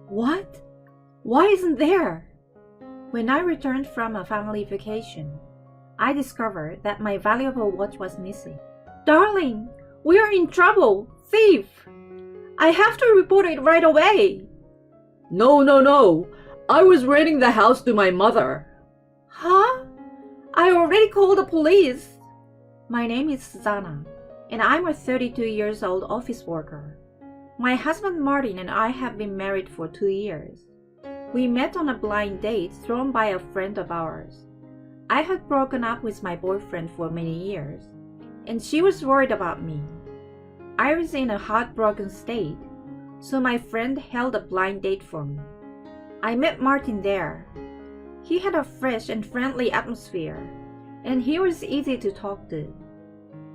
What? Why isn't there? When I returned from a family vacation, I discovered that my valuable watch was missing. Darling, we are in trouble! Thief! I have to report it right away! No. I was renting the house to my mother. Huh? I already called the police. My name is Susanna, and I'm a 32 years old office worker. My husband Martin and I have been married for 2 years. We met on a blind date thrown by a friend of ours. I had broken up with my boyfriend for many years, and she was worried about me. I was in a heartbroken state, so my friend held a blind date for me. I met Martin there. He had a fresh and friendly atmosphere, and he was easy to talk to.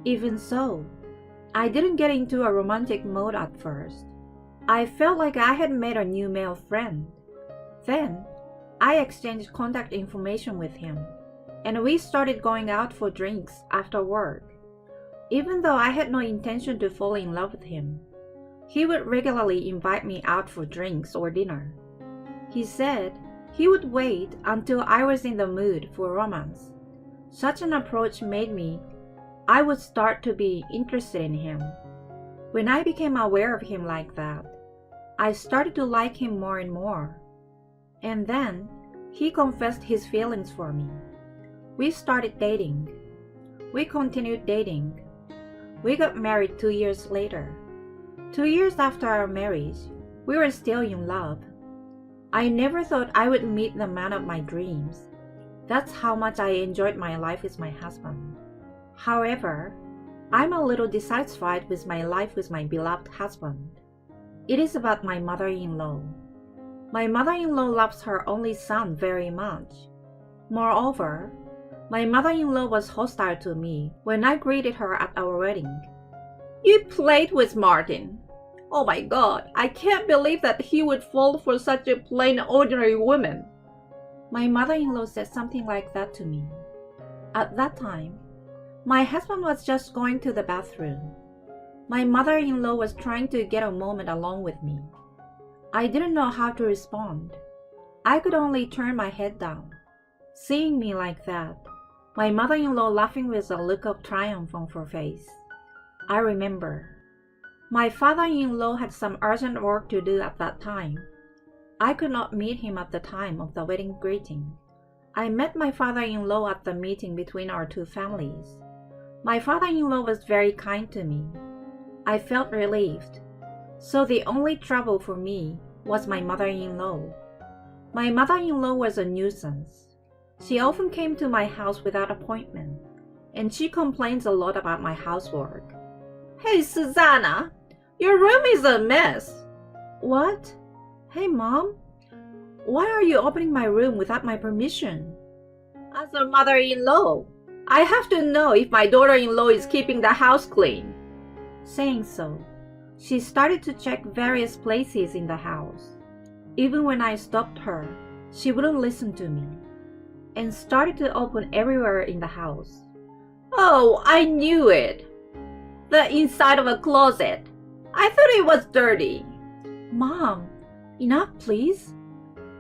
Even so, I didn't get into a romantic mode at first. I felt like I had made a new male friend. Then, I exchanged contact information with him, and we started going out for drinks after work. Even though I had no intention to fall in love with him, he would regularly invite me out for drinks or dinner. He said he would wait until I was in the mood for romance. Such an approach made I would start to be interested in him. When I became aware of him like that, I started to like him more and more. And then, he confessed his feelings for me. We started dating. We continued dating. We got married 2 years later. 2 years after our marriage, we were still in love. I never thought I would meet the man of my dreams. That's how much I enjoyed my life with my husband. However, I'm a little dissatisfied with my life with my beloved husband. It is about my mother-in-law. My mother-in-law loves her only son very much. Moreover, my mother-in-law was hostile to me when I greeted her at our wedding. You played with Martin. Oh my God, I can't believe that he would fall for such a plain ordinary woman. My mother-in-law said something like that to me. At that time, my husband was just going to the bathroom. My mother-in-law was trying to get a moment alone with me. I didn't know how to respond. I could only turn my head down. Seeing me like that, my mother-in-law laughing with a look of triumph on her face. I remember. My father-in-law had some urgent work to do at that time. I could not meet him at the time of the wedding greeting. I met my father-in-law at the meeting between our two families. My father-in-law was very kind to me. I felt relieved. So the only trouble for me was my mother-in-law. My mother-in-law was a nuisance. She often came to my house without appointment, and she complains a lot about my housework. Hey, Susanna, your room is a mess. What? Hey, Mom. Why are you opening my room without my permission? As a mother-in-law, I have to know if my daughter-in-law is keeping the house clean. Saying so, she started to check various places in the house. Even when I stopped her, she wouldn't listen to me, and started to open everywhere in the house. Oh, I knew it. The inside of a closet. I thought it was dirty. Mom, enough please.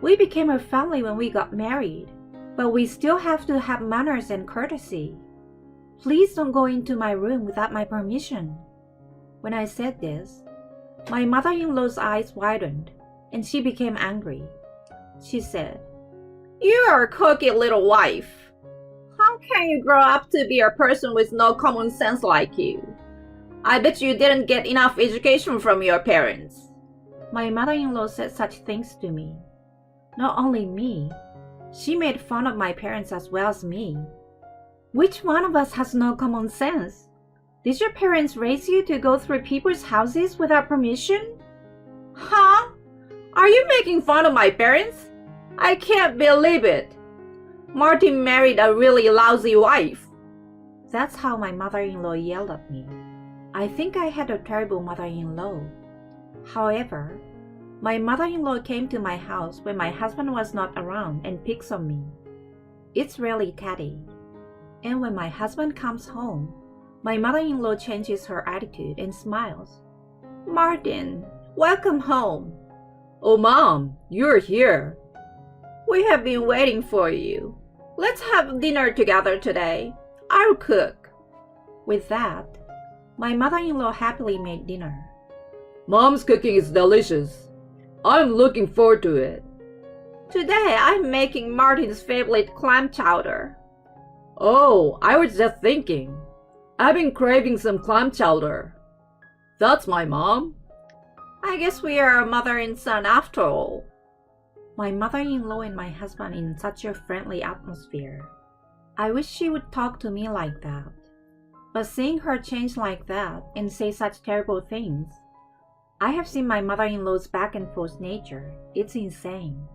We became a family when we got married, but we still have to have manners and courtesy. Please don't go into my room without my permission. When I said this, my mother-in-law's eyes widened, and she became angry. She said, You are a cocky little wife. How can you grow up to be a person with no common sense like you? I bet you didn't get enough education from your parents. My mother-in-law said such things to me. Not only me, she made fun of my parents as well as me. Which one of us has no common sense? Did your parents raise you to go through people's houses without permission? Huh? Are you making fun of my parents? I can't believe it. Martin married a really lousy wife. That's how my mother-in-law yelled at me. I think I had a terrible mother-in-law. However, my mother-in-law came to my house when my husband was not around and picks on me. It's really catty. And when my husband comes home, my mother-in-law changes her attitude and smiles. Martin, welcome home. Oh, Mom, you're here. We have been waiting for you. Let's have dinner together today. I'll cook. With that, my mother-in-law happily made dinner. Mom's cooking is delicious. I'm looking forward to it. Today, I'm making Martin's favorite clam chowder. Oh, I was just thinking. I've been craving some clam chowder. That's my mom. I guess we are a mother and son after all. My mother-in-law and my husband in such a friendly atmosphere. I wish she would talk to me like that. But seeing her change like that and say such terrible things, I have seen my mother-in-law's back and forth nature. It's insane.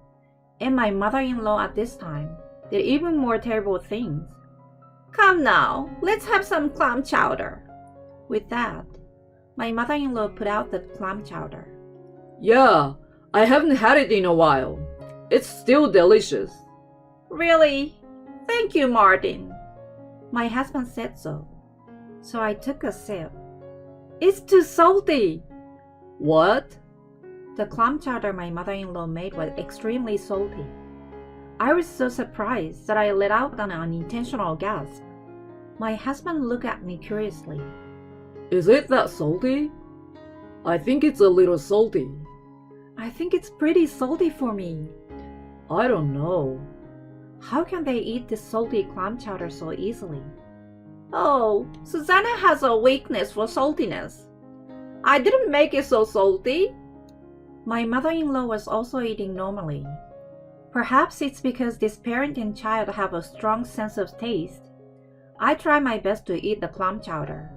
And my mother-in-law at this time did even more terrible things. Come now, let's have some clam chowder. With that, my mother-in-law put out the clam chowder. Yeah, I haven't had it in a while. It's still delicious. Really? Thank you, Martin. My husband said so. So I took a sip. It's too salty. What? The clam chowder my mother-in-law made was extremely salty. I was so surprised that I let out an unintentional gasp. My husband looked at me curiously. Is it that salty? I think it's a little salty. I think it's pretty salty for me. I don't know. How can they eat this salty clam chowder so easily? Oh, Susanna has a weakness for saltiness. I didn't make it so salty. My mother-in-law was also eating normally. Perhaps it's because this parent and child have a strong sense of taste. I tried my best to eat the clam chowder,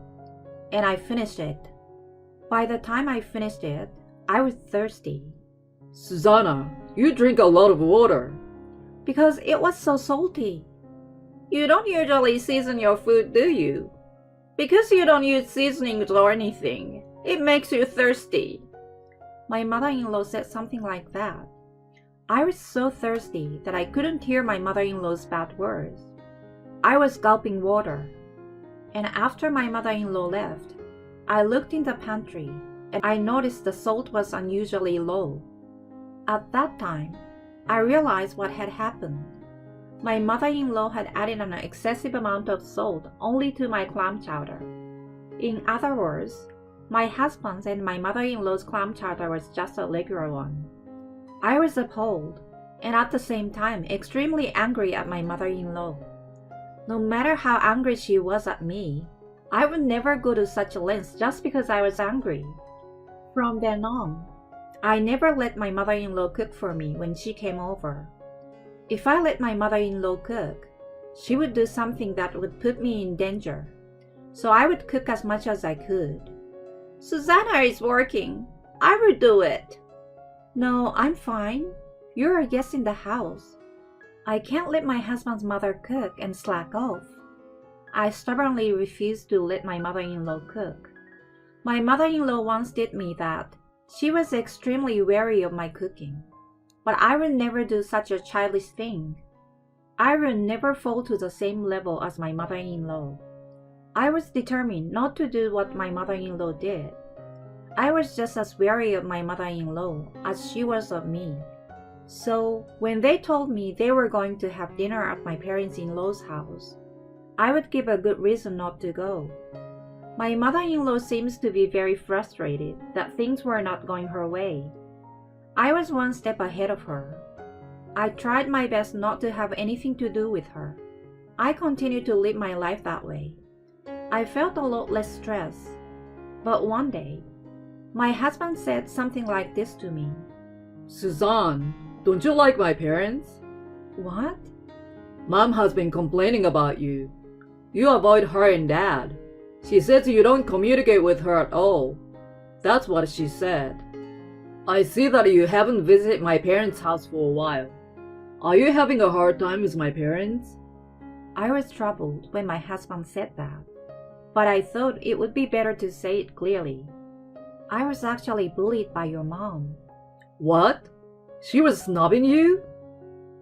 and I finished it. By the time I finished it, I was thirsty. Susanna, you drink a lot of water. Because it was so salty. You don't usually season your food, do you? Because you don't use seasonings or anything, it makes you thirsty. My mother-in-law said something like that. I was so thirsty that I couldn't hear my mother-in-law's bad words. I was gulping water. And after my mother-in-law left, I looked in the pantry and I noticed the salt was unusually low. At that time, I realized what had happened. My mother-in-law had added an excessive amount of salt only to my clam chowder. In other words, my husband's and my mother-in-law's clam chowder was just a regular one. I was appalled, and at the same time extremely angry at my mother-in-law. No matter how angry she was at me, I would never go to such lengths just because I was angry. From then on, I never let my mother-in-law cook for me when she came over. If I let my mother-in-law cook, she would do something that would put me in danger. So I would cook as much as I could. Susanna is working. I will do it. No, I'm fine. You're a guest in the house. I can't let my husband's mother cook and slack off. I stubbornly refused to let my mother-in-law cook. My mother-in-law once did me that. She was extremely wary of my cooking. But I will never do such a childish thing. I will never fall to the same level as my mother-in-law. I was determined not to do what my mother-in-law did. I was just as wary of my mother-in-law as she was of me. So, when they told me they were going to have dinner at my parents-in-law's house, I would give a good reason not to go. My mother-in-law seems to be very frustrated that things were not going her way. I was one step ahead of her. I tried my best not to have anything to do with her. I continued to live my life that way. I felt a lot less stress. But one day, my husband said something like this to me. Suzanne, don't you like my parents? What? Mom has been complaining about you. You avoid her and Dad. She says you don't communicate with her at all. That's what she said. I see that you haven't visited my parents' house for a while. Are you having a hard time with my parents? I was troubled when my husband said that, but I thought it would be better to say it clearly. I was actually bullied by your mom. What? She was snubbing you?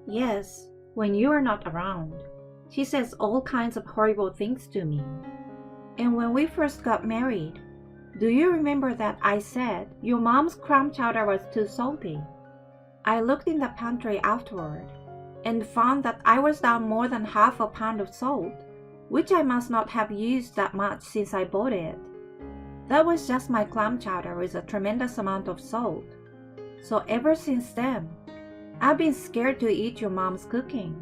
Yes, when you are not around. She says all kinds of horrible things to me. And when we first got married, do you remember that I said your mom's clam chowder was too salty? I looked in the pantry afterward and found that I was down more than half a pound of salt, which I must not have used that much since I bought it. That was just my clam chowder with a tremendous amount of salt. So ever since then, I've been scared to eat your mom's cooking.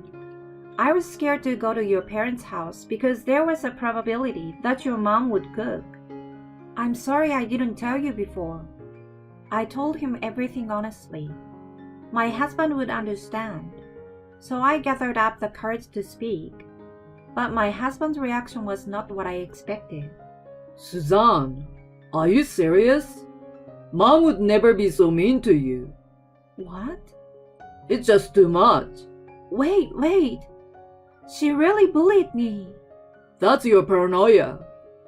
I was scared to go to your parents' house because there was a probability that your mom would cook. I'm sorry I didn't tell you before. I told him everything honestly. My husband would understand, so I gathered up the courage to speak. But my husband's reaction was not what I expected. Suzanne, are you serious? Mom would never be so mean to you. What? It's just too much. Wait. She really bullied me. That's your paranoia.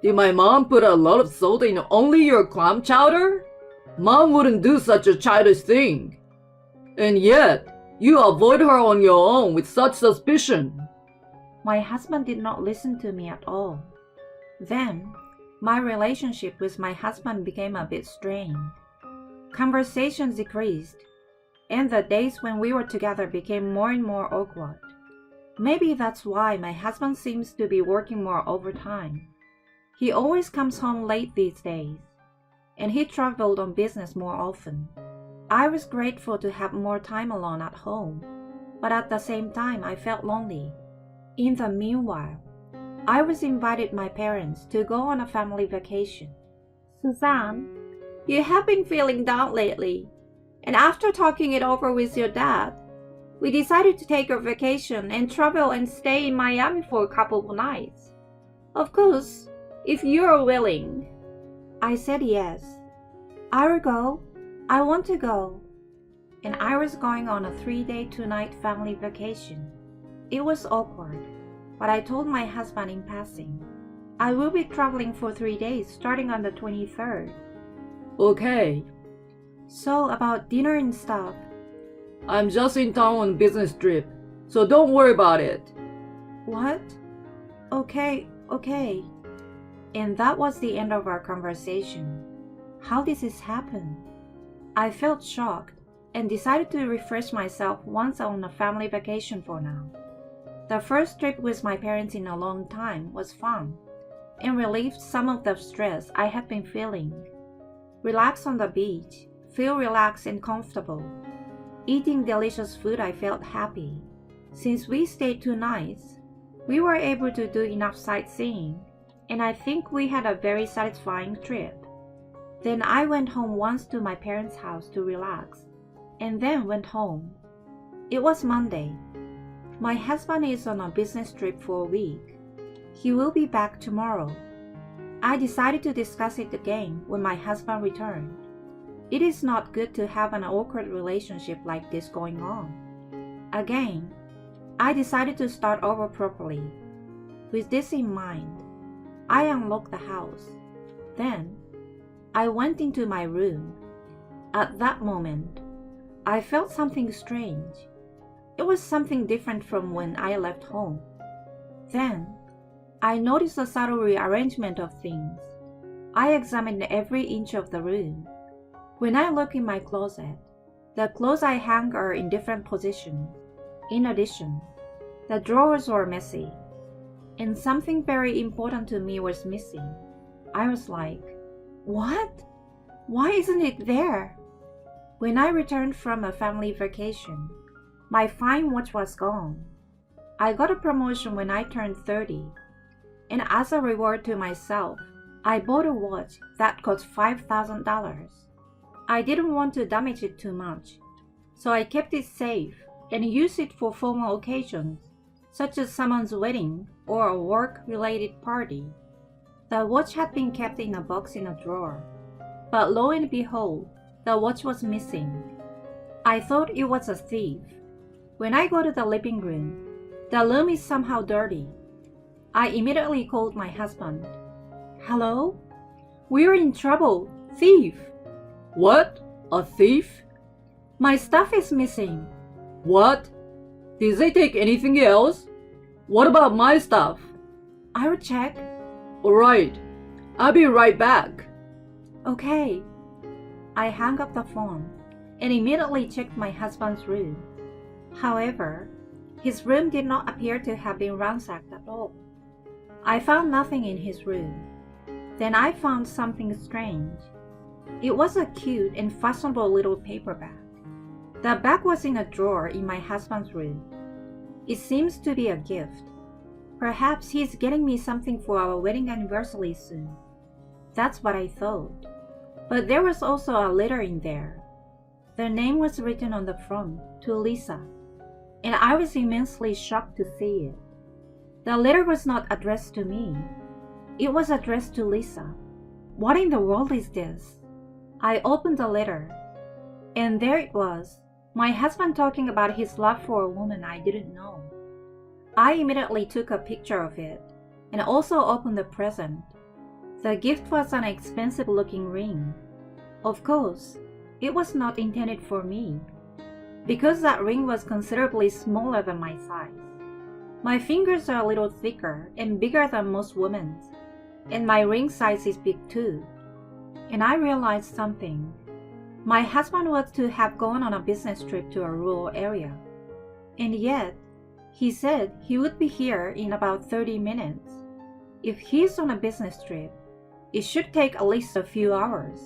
Did my mom put a lot of salt in only your clam chowder? Mom wouldn't do such a childish thing. And yet, you avoid her on your own with such suspicion. My husband did not listen to me at all. Then, my relationship with my husband became a bit strained. Conversations decreased, and the days when we were together became more and more awkward. Maybe that's why my husband seems to be working more overtime. He always comes home late these days, and he traveled on business more often. I was grateful to have more time alone at home, but at the same time I felt lonely. In the meanwhile, I was invited my parents to go on a family vacation. Suzanne, you have been feeling down lately, and after talking it over with your dad, we decided to take a vacation and travel and stay in Miami for a couple of nights. Of course, if you're willing. I said yes. I will go. I want to go. And I was going on a 3-day, 2-night family vacation. It was awkward, but I told my husband in passing. I will be traveling for 3 days starting on the 23rd. Okay. So about dinner and stuff. I'm just in town on business trip, so don't worry about it. What? Okay. And that was the end of our conversation. How did this happen? I felt shocked and decided to refresh myself once on a family vacation for now. The first trip with my parents in a long time was fun and relieved some of the stress I had been feeling. Relax on the beach, feel relaxed and comfortable. Eating delicious food, I felt happy. Since we stayed 2 nights, we were able to do enough sightseeing, and I think we had a very satisfying trip. Then I went home once to my parents' house to relax, and then went home. It was Monday. My husband is on a business trip for a week. He will be back tomorrow. I decided to discuss it again when my husband returned. It is not good to have an awkward relationship like this going on. Again, I decided to start over properly. With this in mind, I unlocked the house. Then, I went into my room. At that moment, I felt something strange. It was something different from when I left home. Then, I noticed a subtle rearrangement of things. I examined every inch of the room. When I look in my closet, the clothes I hang are in different positions. In addition, the drawers were messy, and something very important to me was missing. I was like, what? Why isn't it there? When I returned from a family vacation, my fine watch was gone. I got a promotion when I turned 30, and as a reward to myself, I bought a watch that cost $5,000. I didn't want to damage it too much, so I kept it safe and used it for formal occasions, such as someone's wedding or a work-related party. The watch had been kept in a box in a drawer, but lo and behold, the watch was missing. I thought it was a thief. When I go to the living room, the room is somehow dirty. I immediately called my husband. Hello? We're in trouble. Thief! What? A thief? My stuff is missing. What? Did they take anything else? What about my stuff? I will check. Alright, I'll be right back. Okay. I hung up the phone and immediately checked my husband's room. However, his room did not appear to have been ransacked at all. I found nothing in his room. Then I found something strange. It was a cute and fashionable little paper bag. The bag was in a drawer in my husband's room. It seems to be a gift. Perhaps he's getting me something for our wedding anniversary soon. That's what I thought. But there was also a letter in there. The name was written on the front, to Lisa, and I was immensely shocked to see it. The letter was not addressed to me. It was addressed to Lisa. What in the world is this? I opened the letter, and there it was, my husband talking about his love for a woman I didn't know. I immediately took a picture of it, and also opened the present. The gift was an expensive-looking ring. Of course, it was not intended for me, because that ring was considerably smaller than my size. My fingers are a little thicker and bigger than most women's, and my ring size is big too. And I realized something. My husband was to have gone on a business trip to a rural area, and yet he said he would be here in about 30 minutes. If he's on a business trip, it should take at least a few hours.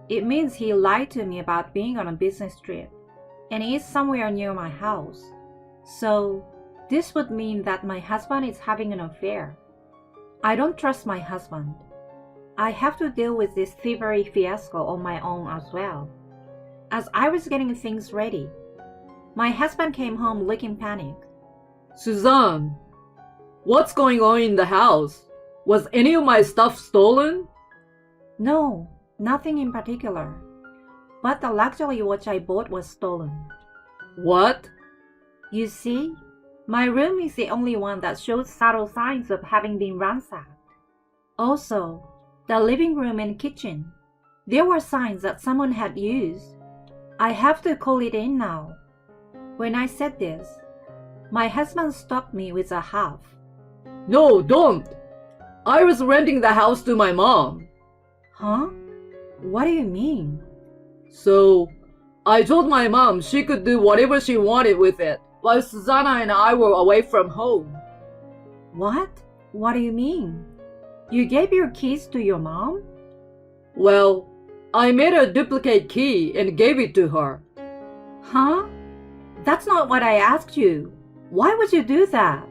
It means he lied to me about being on a business trip and is somewhere near my house. So, this would mean that my husband is having an affair. I don't trust my husband. I have to deal with this thievery fiasco on my own as well. As I was getting things ready, my husband came home looking panicked. Suzanne, what's going on in the house? Was any of my stuff stolen? No, nothing in particular. But the luxury watch I bought was stolen. What? You see, my room is the only one that shows subtle signs of having been ransacked. Also, the living room and kitchen. There were signs that someone had used. I have to call it in now. When I said this, my husband stopped me with a huff. No, don't! I was renting the house to my mom. Huh? What do you mean? So, I told my mom she could do whatever she wanted with it while Susanna and I were away from home. What? What do you mean? You gave your keys to your mom? Well, I made a duplicate key and gave it to her. Huh? That's not what I asked you. Why would you do that?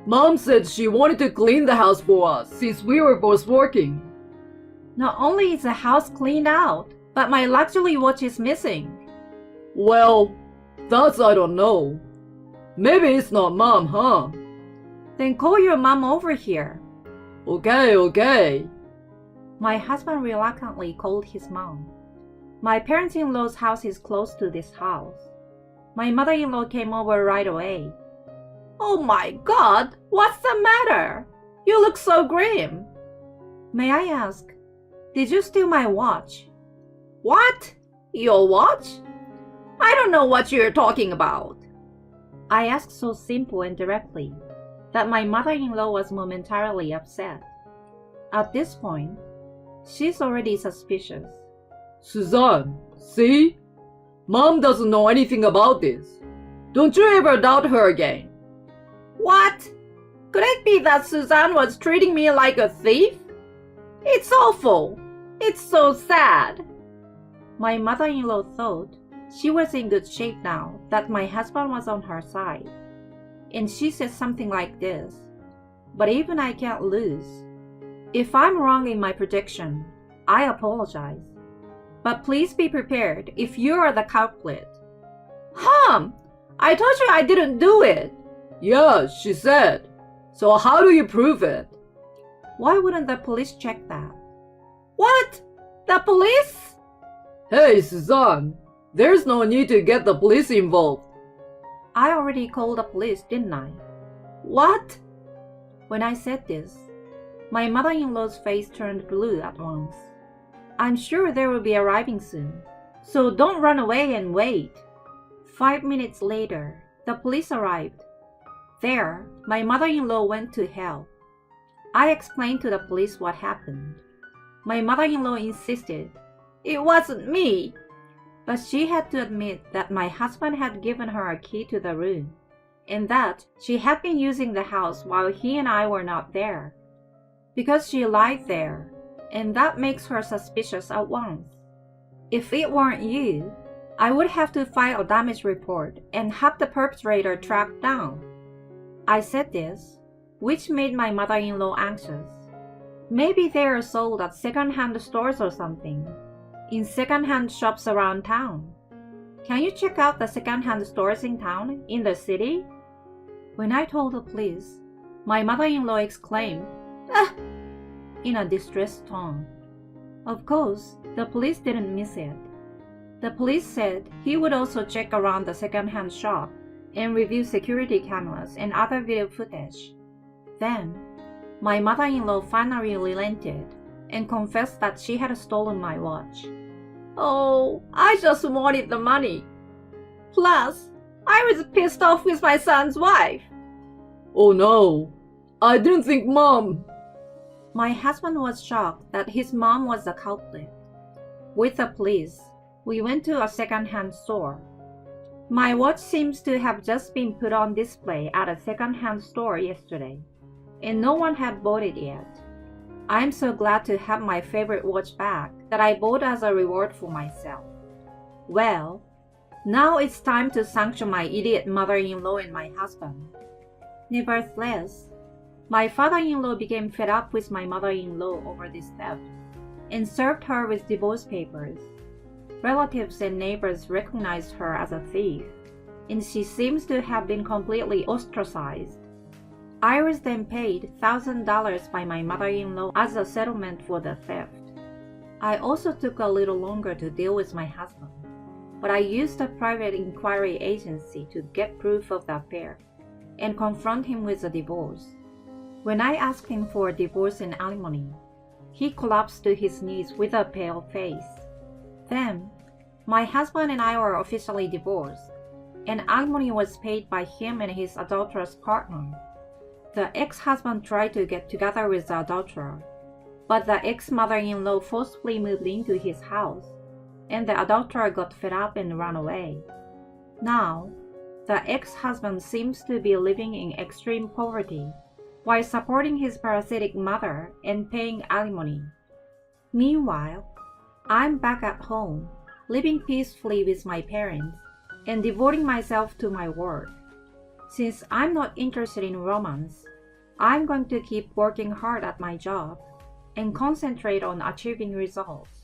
Mom said she wanted to clean the house for us since we were both working. Not only is the house cleaned out, but my luxury watch is missing. Well, that's I don't know. Maybe it's not Mom, huh? Then call your mom over here. Okay. My husband reluctantly called his mom. My parents-in-law's house is close to this house. My mother-in-law came over right away. Oh my God, what's the matter? You look so grim. May I ask, did you steal my watch? What? Your watch? I don't know what you're talking about. I asked so simple and directly that my mother-in-law was momentarily upset. At this point, she's already suspicious. Suzanne, see? Mom doesn't know anything about this. Don't you ever doubt her again. What? Could it be that Suzanne was treating me like a thief? It's awful. It's so sad. My mother-in-law thought she was in good shape now that my husband was on her side. And she said something like this, but even I can't lose. If I'm wrong in my prediction, I apologize. But please be prepared if you are the culprit. I told you I didn't do it. Yeah, she said. So how do you prove it? Why wouldn't the police check that? What? The police? Hey, Suzanne, there's no need to get the police involved. I already called the police, didn't I? What? When I said this, my mother-in-law's face turned blue at once. I'm sure they will be arriving soon, so don't run away and wait. 5 minutes later, the police arrived. There, my mother-in-law went to hell. I explained to the police what happened. My mother-in-law insisted. It wasn't me. But she had to admit that my husband had given her a key to the room, and that she had been using the house while he and I were not there. Because she lied there, and that makes her suspicious at once. If it weren't you, I would have to file a damage report and have the perpetrator tracked down. I said this, which made my mother-in-law anxious. Maybe they are sold at second-hand stores or something, in second-hand shops around town. Can you check out the second-hand stores in town, in the city? When I told the police, my mother-in-law exclaimed, "Ah!" in a distressed tone. Of course, the police didn't miss it. The police said he would also check around the second-hand shop and review security cameras and other video footage. Then, my mother-in-law finally relented and confessed that she had stolen my watch. "Oh, I just wanted the money. Plus, I was pissed off with my son's wife." Oh no, I didn't think Mom. My husband was shocked that his mom was the culprit. With the police, we went to a second-hand store. My watch seems to have just been put on display at a second-hand store yesterday, and no one had bought it yet. I'm so glad to have my favorite watch back that I bought as a reward for myself. Well, now it's time to sanction my idiot mother-in-law and my husband. Nevertheless, my father-in-law became fed up with my mother-in-law over this theft and served her with divorce papers. Relatives and neighbors recognized her as a thief, and she seems to have been completely ostracized. I was then paid $1,000 by my mother-in-law as a settlement for the theft. I also took a little longer to deal with my husband, but I used a private inquiry agency to get proof of the affair and confront him with a divorce. When I asked him for a divorce and alimony, he collapsed to his knees with a pale face. Then, my husband and I were officially divorced, and alimony was paid by him and his adulterous partner. The ex-husband tried to get together with the adulterer, but the ex-mother-in-law forcefully moved into his house, and the adulterer got fed up and ran away. Now, the ex-husband seems to be living in extreme poverty, while supporting his parasitic mother and paying alimony. Meanwhile, I'm back at home, living peacefully with my parents, and devoting myself to my work. Since I'm not interested in romance, I'm going to keep working hard at my job and concentrate on achieving results.